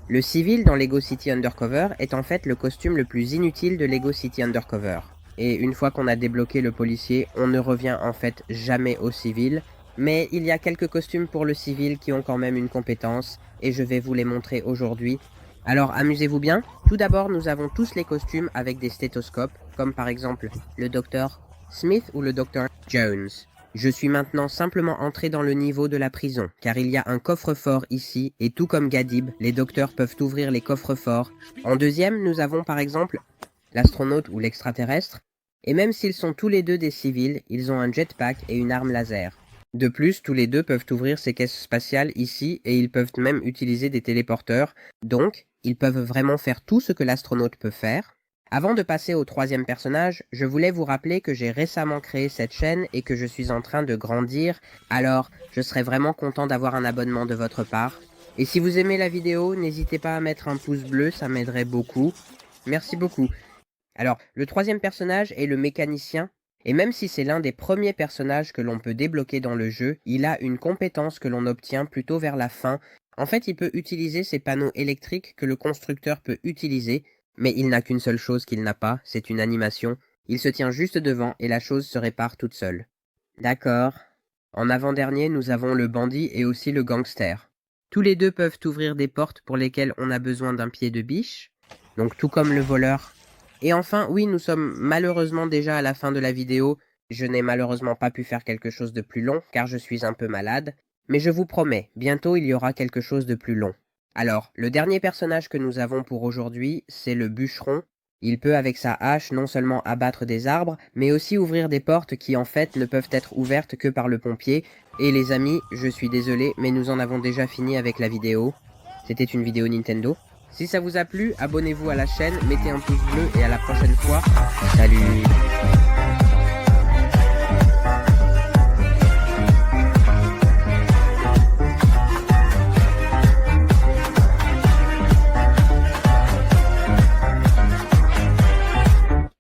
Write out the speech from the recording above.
Le civil dans Lego City Undercover est en fait le costume le plus inutile de Lego City Undercover. Et une fois qu'on a débloqué le policier, on ne revient en fait jamais au civil. Mais il y a quelques costumes pour le civil qui ont quand même une compétence, et je vais vous les montrer aujourd'hui. Alors amusez-vous bien. Tout d'abord, nous avons tous les costumes avec des stéthoscopes, comme par exemple le docteur Smith ou le docteur Jones. Je suis maintenant simplement entré dans le niveau de la prison, car il y a un coffre-fort ici, et tout comme Gadib, les docteurs peuvent ouvrir les coffres-forts. En deuxième, nous avons par exemple l'astronaute ou l'extraterrestre, et même s'ils sont tous les deux des civils, ils ont un jetpack et une arme laser. De plus, tous les deux peuvent ouvrir ces caisses spatiales ici, et ils peuvent même utiliser des téléporteurs, donc ils peuvent vraiment faire tout ce que l'astronaute peut faire. Avant de passer au troisième personnage, je voulais vous rappeler que j'ai récemment créé cette chaîne et que je suis en train de grandir, alors je serais vraiment content d'avoir un abonnement de votre part. Et si vous aimez la vidéo, n'hésitez pas à mettre un pouce bleu, ça m'aiderait beaucoup. Merci beaucoup. Alors, le troisième personnage est le mécanicien, et même si c'est l'un des premiers personnages que l'on peut débloquer dans le jeu, il a une compétence que l'on obtient plutôt vers la fin. En fait, il peut utiliser ces panneaux électriques que le constructeur peut utiliser, mais il n'a qu'une seule chose qu'il n'a pas, c'est une animation. Il se tient juste devant et la chose se répare toute seule. D'accord. En avant-dernier, nous avons le bandit et aussi le gangster. Tous les deux peuvent ouvrir des portes pour lesquelles on a besoin d'un pied de biche, donc tout comme le voleur. Et enfin, oui, nous sommes malheureusement déjà à la fin de la vidéo. Je n'ai malheureusement pas pu faire quelque chose de plus long car je suis un peu malade, mais je vous promets, bientôt il y aura quelque chose de plus long. Alors, le dernier personnage que nous avons pour aujourd'hui, c'est le bûcheron. Il peut avec sa hache non seulement abattre des arbres, mais aussi ouvrir des portes qui en fait ne peuvent être ouvertes que par le pompier. Et les amis, je suis désolé, mais nous en avons déjà fini avec la vidéo. C'était une vidéo Nintendo. Si ça vous a plu, abonnez-vous à la chaîne, mettez un pouce bleu et à la prochaine fois. Salut!